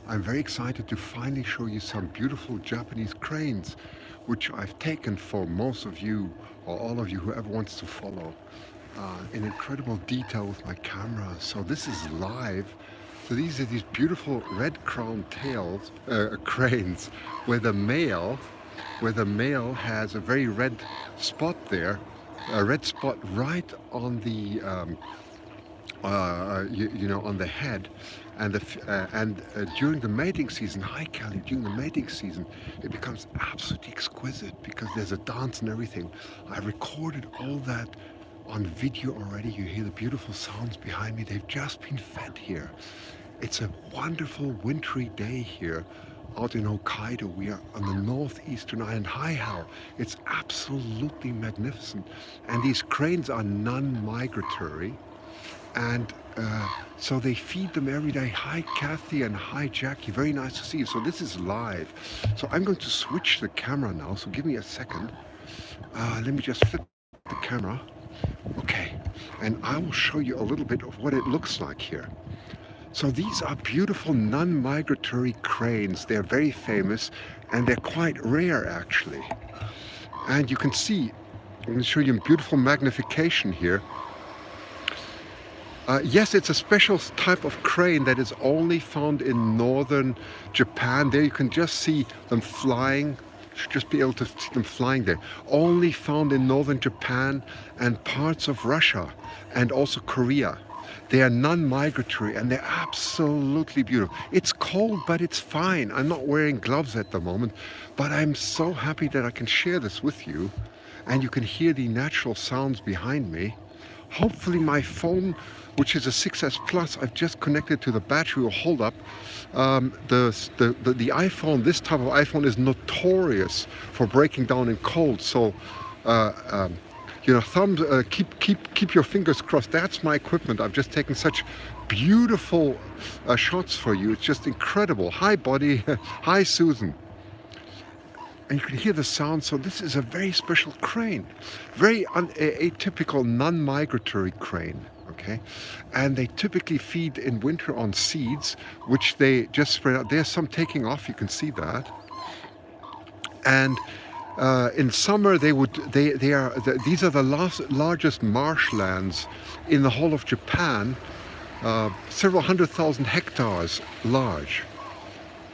I'm very excited to finally show you some beautiful Japanese cranes, which I've taken for most of you or all of you, whoever wants to follow, in incredible detail with my camera. So this is live. So these are these beautiful red crowned tails, cranes, where the male, has a very red spot there, a red spot right on the on the head, and during the mating season, hi Kelly, during the mating season, it becomes absolutely exquisite because there's a dance and everything. I recorded all that on video already. You hear the beautiful sounds behind me. They've just been fed here. It's a wonderful wintry day here out in Hokkaido. We are on the northeastern island. Hi Hal, it's absolutely magnificent. And these cranes are non-migratory, and so they feed them every day. Hi Kathy and hi Jackie, very nice to see you. So this is live. So I'm going to switch the camera now, so give me a second. Let me just flip the camera. Okay, and I will show you a little bit of what it looks like here. So these are beautiful non-migratory cranes. They're very famous and they're quite rare actually. And you can see, I'm going to show you in beautiful magnification here. Yes, it's a special type of crane that is only found in northern Japan. There you can just see them flying. You should just be able to see them flying there. Only found in northern Japan and parts of Russia and also Korea. They are non-migratory and they're absolutely beautiful. It's cold, but it's fine. I'm not wearing gloves at the moment, but I'm so happy that I can share this with you. And you can hear the natural sounds behind me. Hopefully my phone, which is a 6S Plus, I've just connected to the battery, will hold up. The iPhone, this type of iPhone is notorious for breaking down in cold. So, thumbs, keep your fingers crossed. That's my equipment. I've just taken such beautiful shots for you. It's just incredible. Hi, buddy. Hi, Susan. And you can hear the sound. So this is a very special crane, very atypical non-migratory crane. Okay, and they typically feed in winter on seeds, which they just spread out. There's some taking off. You can see that. And in summer, these are the largest marshlands in the whole of Japan, several 100,000 hectares large.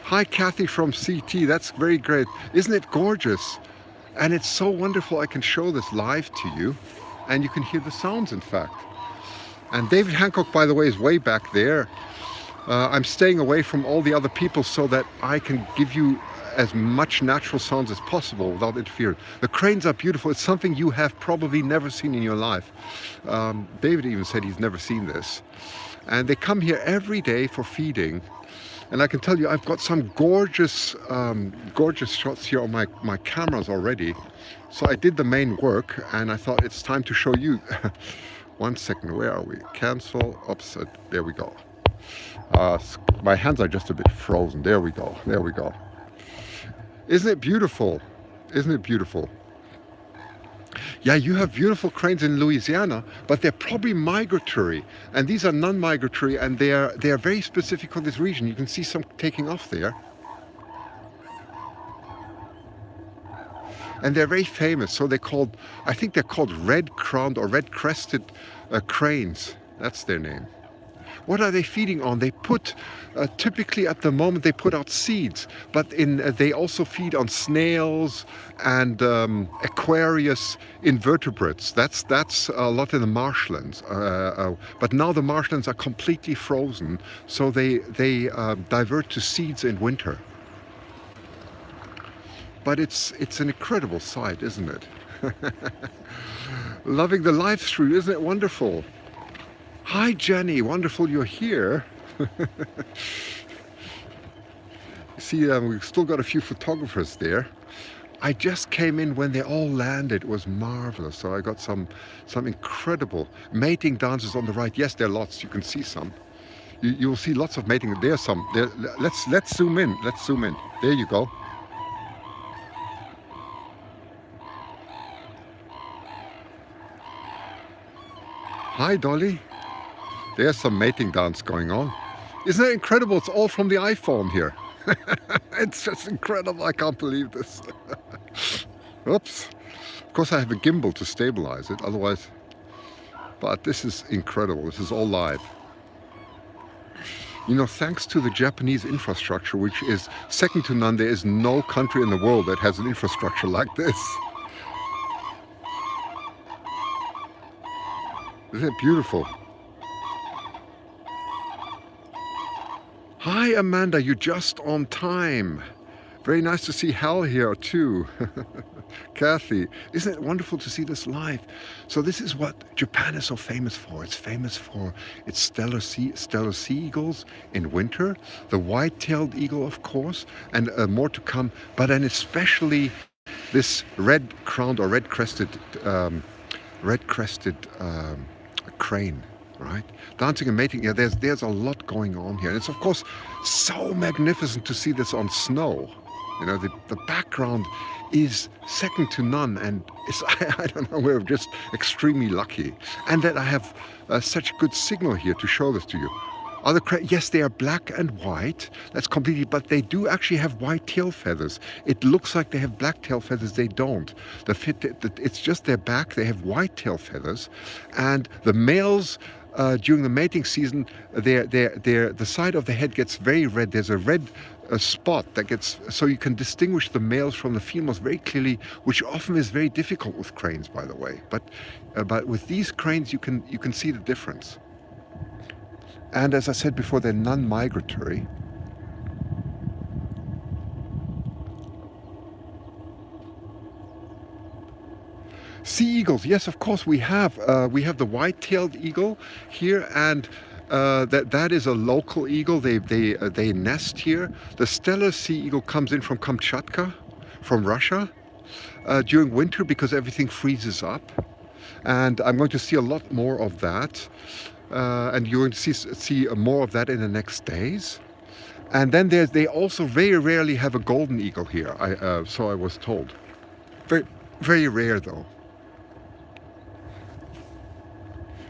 Hi, Kathy from CT. That's very great. Isn't it gorgeous? And it's so wonderful. I can show this live to you, and you can hear the sounds, in fact. And David Hancock, by the way, is way back there. I'm staying away from all the other people so that I can give you as much natural sounds as possible without interfering. The cranes are beautiful. It's something you have probably never seen in your life. David even said he's never seen this. And they come here every day for feeding. And I can tell you, I've got some gorgeous shots here on my cameras already. So I did the main work, and I thought it's time to show you. 1 second, where are we? Cancel, offset, there we go. My hands are just a bit frozen. There we go, there we go. Isn't it beautiful? Isn't it beautiful? Yeah, you have beautiful cranes in Louisiana, but they're probably migratory. And these are non-migratory, and they are very specific for this region. You can see some taking off there. And they're very famous. So I think they're called red-crowned or red-crested cranes. That's their name. What are they feeding on? They put, typically at the moment, they put out seeds, but they also feed on snails and aquarius invertebrates. That's a lot in the marshlands. But now the marshlands are completely frozen, so they divert to seeds in winter. But it's an incredible sight, isn't it? Loving the live stream, isn't it wonderful? Hi Jenny, wonderful you're here. See, we've still got a few photographers there. I just came in when they all landed. It was marvelous. So I got some incredible mating dances on the right. Yes, there are lots. You can see some. You will see lots of mating. There's some. Let's zoom in. Let's zoom in. There you go. Hi Dolly. There's some mating dance going on. Isn't that incredible? It's all from the iPhone here. It's just incredible. I can't believe this. Oops. Of course, I have a gimbal to stabilize it, otherwise. But this is incredible. This is all live. You know, thanks to the Japanese infrastructure, which is second to none, there is no country in the world that has an infrastructure like this. Isn't it beautiful? Hi, Amanda, you're just on time. Very nice to see Hal here too. Kathy, isn't it wonderful to see this live? So this is what Japan is so famous for. It's famous for its stellar sea eagles in winter, the white-tailed eagle, of course, and more to come. But then especially this red-crowned or red-crested crane. Right, dancing and mating. Yeah, there's a lot going on here, and it's of course so magnificent to see this on snow. You know, the background is second to none, and it's, I don't know, we're just extremely lucky, and that I have such good signal here to show this to you. Yes, they are black and white. That's completely, but they do actually have white tail feathers. It looks like they have black tail feathers. They don't. It's just their back. They have white tail feathers, and the males. During the mating season, the side of the head gets very red. There's a red spot that gets, so you can distinguish the males from the females very clearly, which often is very difficult with cranes, by the way. But with these cranes, you can see the difference. And as I said before, they're non-migratory. Sea eagles, yes, of course we have. We have the white-tailed eagle here, and that is a local eagle. They nest here. The Steller sea eagle comes in from Kamchatka, from Russia, during winter because everything freezes up. And I'm going to see a lot more of that, and you're going to see more of that in the next days. And then they also very rarely have a golden eagle here. So I was told. Very, very rare though.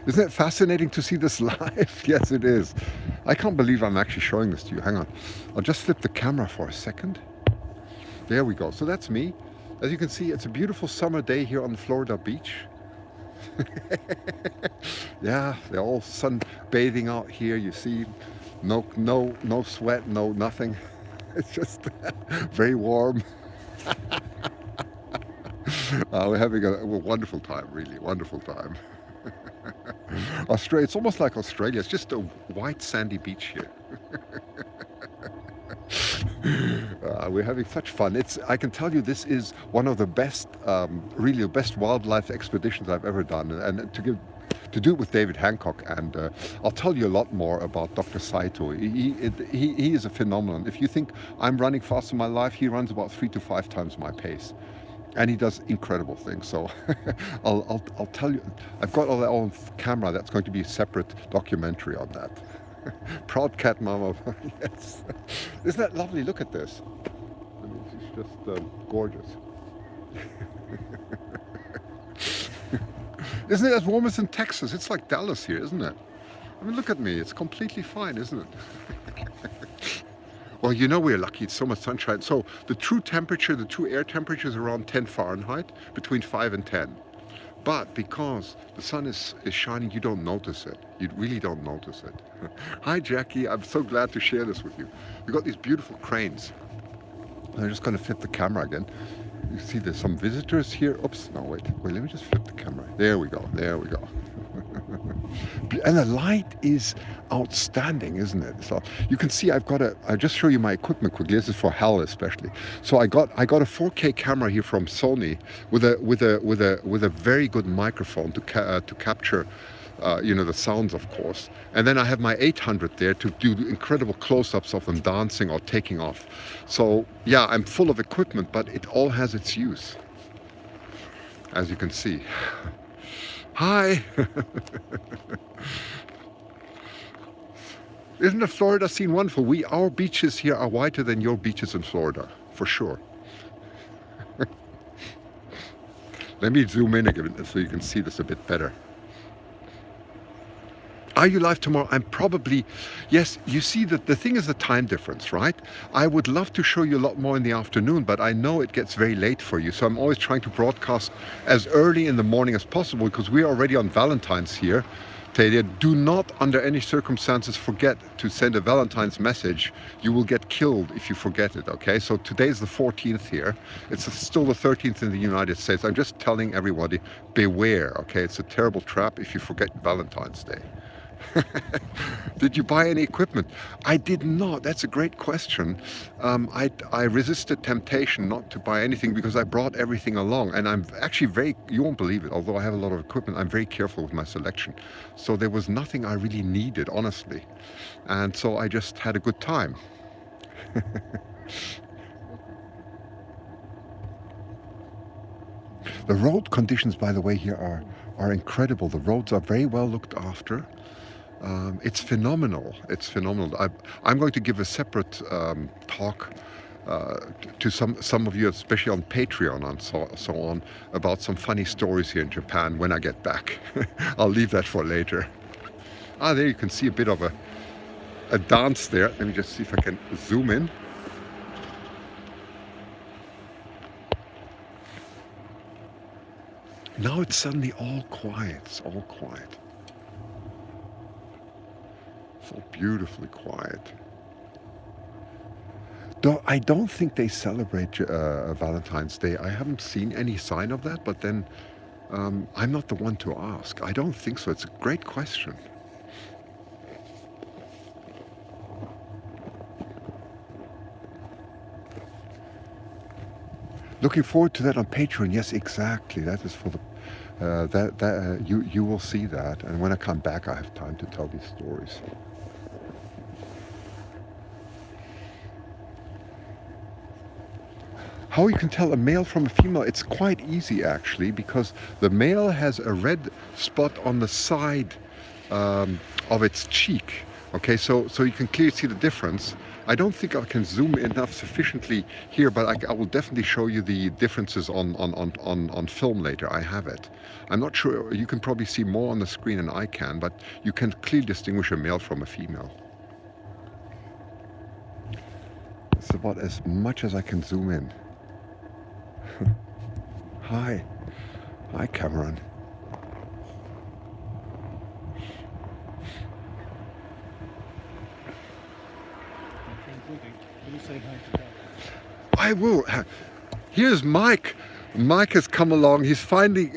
Isn't it fascinating to see this live? Yes, it is. I can't believe I'm actually showing this to you. Hang on. I'll just flip the camera for a second. There we go. So that's me. As you can see, it's a beautiful summer day here on the Florida beach. Yeah, they're all sunbathing out here. You see, no sweat, no nothing. It's just very warm. We're having a wonderful time, really wonderful time. Australia, it's almost like Australia. It's just a white sandy beach here. We're having such fun. I can tell you, this is one of the best, really the best wildlife expeditions I've ever done, and to do it with David Hancock. And I'll tell you a lot more about Dr. Saito. He is a phenomenon. If you think I'm running fast in my life, he runs about 3 to 5 times my pace. And he does incredible things. So I'll tell you, I've got all that on camera. That's going to be a separate documentary on that. Proud cat mama. Yes. Isn't that lovely? Look at this. I mean, it's just gorgeous. Isn't it as warm as in Texas? It's like Dallas here, isn't it? I mean, look at me. It's completely fine, isn't it? Well, you know we're lucky. It's so much sunshine. So the true temperature, the true air temperature is around 10 Fahrenheit, between 5 and 10. But because the sun is shining, you don't notice it. You really don't notice it. Hi, Jackie. I'm so glad to share this with you. We've got these beautiful cranes. I'm just going to flip the camera again. You see there's some visitors here. Oops, no, wait, let me just flip the camera. There we go, there we go. And the light is outstanding, isn't it? So you can see I'll just show you my equipment quickly. This is for Hal especially. So I got a 4K camera here from Sony with a very good microphone to capture the sounds, of course. And then I have my 800 there to do incredible close-ups of them dancing or taking off. So yeah, I'm full of equipment, but it all has its use, as you can see. Hi. Isn't the Florida scene wonderful? Our beaches here are whiter than your beaches in Florida, for sure. Let me zoom in again so you can see this a bit better. Are you live tomorrow? I'm probably, yes, you see that the thing is the time difference, right? I would love to show you a lot more in the afternoon, but I know it gets very late for you. So I'm always trying to broadcast as early in the morning as possible because we're already on Valentine's here. Tadia, do not under any circumstances forget to send a Valentine's message. You will get killed if you forget it, okay? So today's the 14th here. It's still the 13th in the United States. I'm just telling everybody, beware, okay? It's a terrible trap if you forget Valentine's Day. Did you buy any equipment? I did not. That's a great question. I resisted temptation not to buy anything because I brought everything along, and I'm actually you won't believe it, although I have a lot of equipment, I'm very careful with my selection. So there was nothing I really needed, honestly. And so I just had a good time. The road conditions, by the way, here are incredible. The roads are very well looked after. It's phenomenal. It's phenomenal. I'm going to give a separate talk to some of you, especially on Patreon and so on, about some funny stories here in Japan when I get back. I'll leave that for later. There you can see a bit of a dance there. Let me just see if I can zoom in. Now it's suddenly all quiet. It's all quiet. So beautifully quiet. Though I don't think they celebrate Valentine's Day. I haven't seen any sign of that, but then I'm not the one to ask. I don't think so. It's a great question. Looking forward to that on Patreon. Yes, exactly. That is for the you will see that, and when I come back, I have time to tell these stories. How you can tell a male from a female? It's quite easy actually, because the male has a red spot on the side of its cheek. Okay, so you can clearly see the difference. I don't think I can zoom enough sufficiently here, but I will definitely show you the differences on film later. I have it. I'm not sure, you can probably see more on the screen than I can, but you can clearly distinguish a male from a female. It's about as much as I can zoom in. Hi. Hi, Cameron. I will. Here's Mike. Mike has come along. He's finally.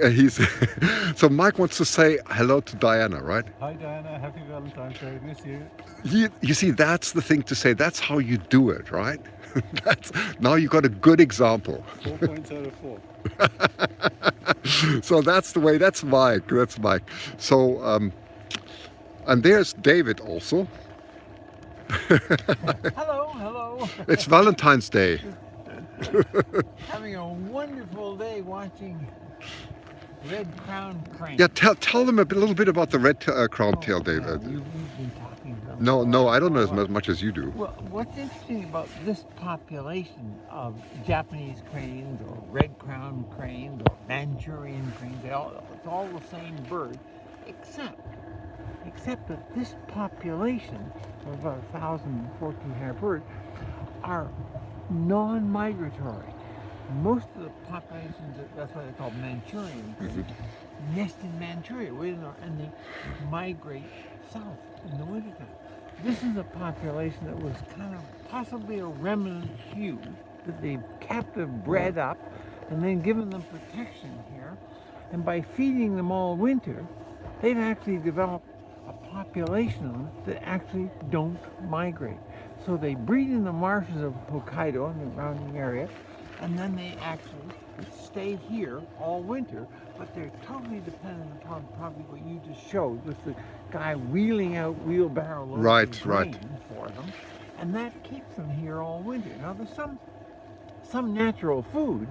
So Mike wants to say hello to Diana, right? Hi Diana, happy Valentine's Day. Miss you. You see, that's the thing to say. That's how you do it, right? Now you got a good example. 4 points out of 4. So that's the way. That's Mike. That's Mike. So, and there's David also. Hello, hello. It's Valentine's Day. Having a wonderful day watching red-crowned crane. Yeah, tell them a little bit about the red-crowned tail, David. You've been talking about No, I don't know as much as you do. Well, what's interesting about this population of Japanese cranes or red-crowned cranes or Manchurian cranes, it's all the same bird, except that this population of about 1,014 birds are non-migratory. Most of the populations, that's why they're called Manchurian, nest in Manchuria, and they migrate south in the wintertime. This is a population that was kind of possibly a remnant few that they've captive bred up and then given them protection here. And by feeding them all winter, they've actually developed a population of them that actually don't migrate. So they breed in the marshes of Hokkaido and the surrounding area, and then they actually stay here all winter, but they're totally dependent upon probably what you just showed with the guy wheeling out wheelbarrow loads of grain for them, and that keeps them here all winter. Now there's some natural food,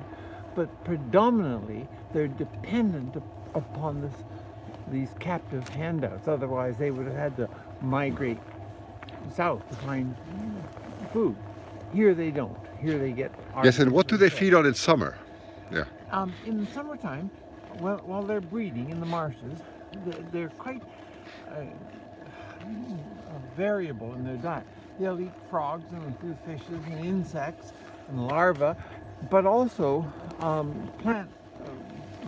but predominantly they're dependent upon these captive handouts. Otherwise they would have had to migrate south to find food. Here they don't. Here they get. Yes, and what do they feed on in summer? Yeah. In the summertime, while they're breeding in the marshes, they're quite variable in their diet. They'll eat frogs and a few fishes and insects and larvae, but also plant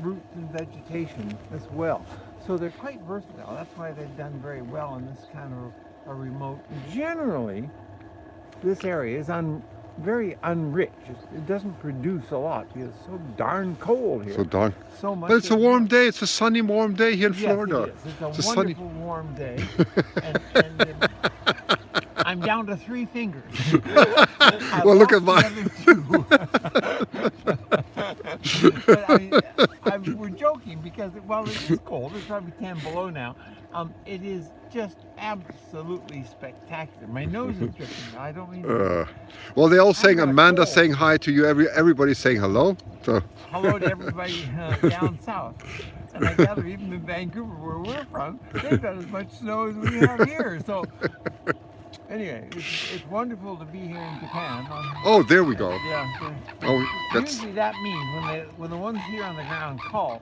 roots and vegetation as well. So they're quite versatile. That's why they've done very well in this kind of a remote. Generally, this area is very unrich. It doesn't produce a lot because it's so darn cold here. So darn. So much. But it's a warm day. It's a sunny, warm day here in Yes, Florida. it is. It's a It's a sunny- wonderful warm day. and I'm down to 3 fingers. I Well, look at lost mine. the other 2. But we're joking because, well, it is cold. It's probably 10 below now. It is just absolutely spectacular. My nose is dripping. I don't mean Well, they're all saying, got a Amanda cold. saying hi to you. Everybody's saying hello. So hello to everybody down south. And I gather even in Vancouver, where we're from, they've got as much snow as we have here. So anyway, it's wonderful to be here in Japan. oh, there we go. Yeah. Oh, that's Usually that means when the ones here on the ground call,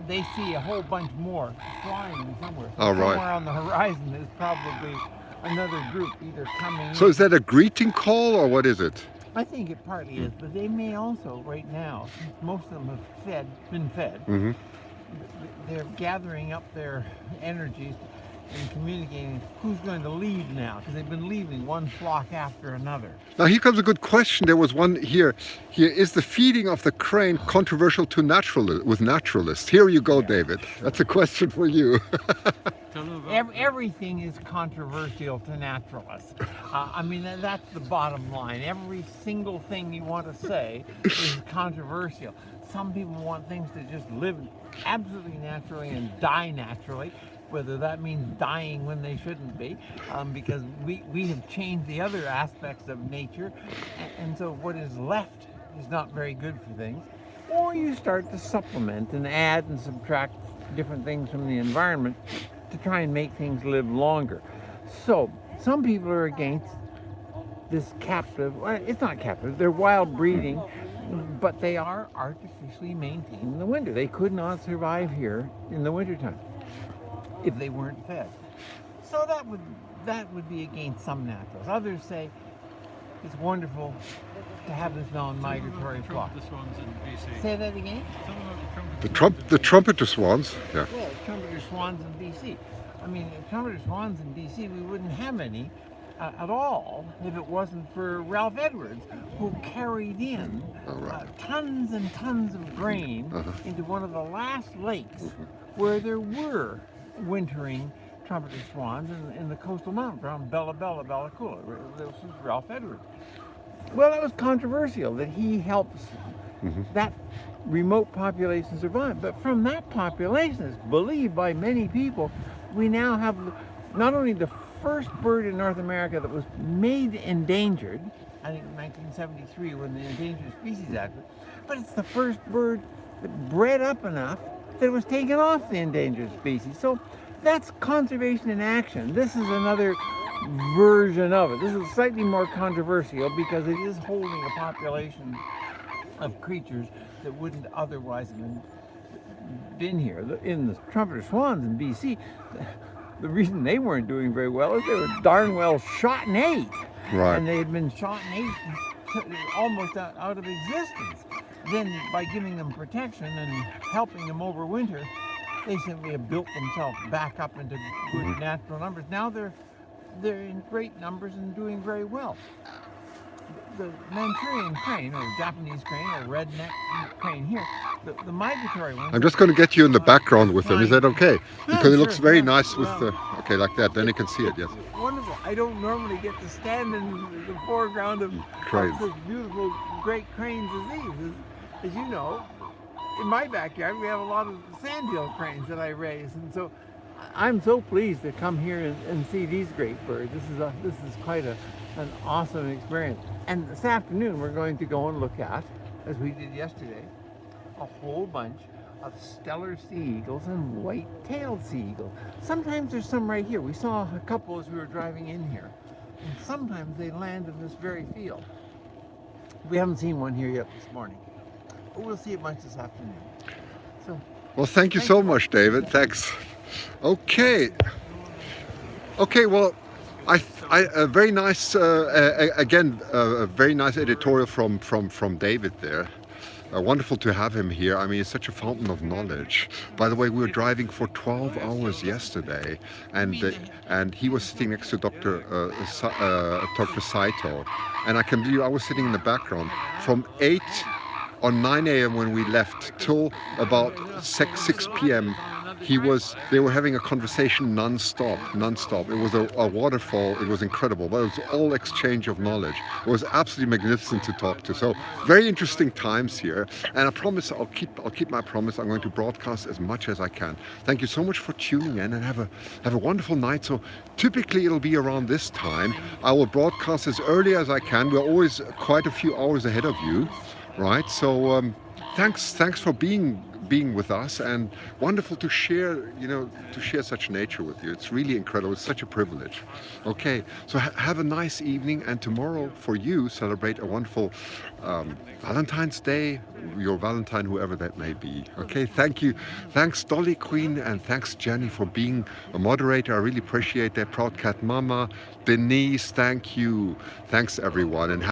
they see a whole bunch more flying somewhere. So All right. somewhere on the horizon is probably another group either coming. So is that a greeting call or what is it? I think it partly is, but they may also right now, since most of them have been fed, Hmm. they're gathering up their energies and communicating who's going to leave now, because they've been leaving one flock after another. Now here comes a good question. There was one here. Here is the feeding of the crane controversial to naturalists. Here you go, David. That's a question for you. Tell them about Everything is controversial to naturalists. I mean, that's the bottom line. Every single thing you want to say is controversial. Some people want things to just live absolutely naturally and die naturally, whether that means dying when they shouldn't be, because we have changed the other aspects of nature, and so what is left is not very good for things. Or you start to supplement and add and subtract different things from the environment to try and make things live longer. So some people are against this captive, well, it's not captive, they're wild breeding, but they are artificially maintained in the winter. They could not survive here in the wintertime if they weren't fed. So that would be against some naturalists. Others say it's wonderful to have this non-migratory flock. the swans in BC. Say that again? Tell them about the trumpet. The trumpeter swans. Yeah. Well, trumpeter swans in BC. I mean, trumpeter swans in BC, we wouldn't have any at all if it wasn't for Ralph Edwards, who carried in tons and tons of grain into one of the last lakes where there were wintering trumpeter swans in the coastal mountains around Bella Coola. This was Ralph Edwards. Well, that was controversial that he helps that remote population survive. But from that population, it's believed by many people, we now have not only the first bird in North America that was made endangered, I think in 1973 when the Endangered Species Act, but it's the first bird that bred up enough that it was taken off the endangered species. So that's conservation in action. This is another version of it. This is slightly more controversial because it is holding a population of creatures that wouldn't otherwise have been here. In the trumpeter swans in BC, the reason they weren't doing very well is they were darn well shot and ate. Right. And they had been shot and ate almost out of existence. Then by giving them protection and helping them overwinter, they simply have built themselves back up into good natural numbers. Now they're in great numbers and doing very well. The Manchurian crane, or Japanese crane, or redneck crane here, the migratory ones. I'm just going to get you in the background with them. Is that okay? Because it looks sure, very yeah. nice with Well, the... Okay, like that. Then you can see it, yes. Wonderful. I don't normally get to stand in the foreground of Cranes. such beautiful, great cranes as these. As you know, in my backyard we have a lot of sandhill cranes that I raise, and so I'm so pleased to come here and see these great birds. This is quite an awesome experience. And this afternoon we're going to go and look at, as we did yesterday, a whole bunch of stellar sea eagles and white-tailed sea eagles. Sometimes there's some right here. We saw a couple as we were driving in here. And sometimes they land in this very field. We haven't seen one here yet this morning. But we'll see a bunch this afternoon. So, Well, thank you so much, David. Thanks. Okay. Okay, well, a very nice, again, a very nice editorial from David there. Wonderful to have him here. I mean, it's such a fountain of knowledge. By the way, we were driving for 12 hours yesterday, and he was sitting next to Dr. Saito, and I can believe I was sitting in the background from 8 on 9 a.m. when we left till about 6 p.m. They were having a conversation non-stop. It was a waterfall. It was incredible, but it was all exchange of knowledge. It was absolutely magnificent to talk to. So very interesting times here, and I promise I'll keep my promise. I'm going to broadcast as much as I can. Thank you so much for tuning in, and have a wonderful night. So typically it'll be around this time. I will broadcast as early as I can. We're always quite a few hours ahead of you, right? So thanks for being with us, and wonderful to share such nature with you. It's really incredible. It's such a privilege. Okay, so have a nice evening, and tomorrow for you celebrate a wonderful Valentine's Day, your Valentine, whoever that may be. Okay, thank you. Thanks Dolly Queen, and thanks Jenny for being a moderator. I really appreciate that. Proud Cat Mama, Denise, thank you. Thanks everyone, and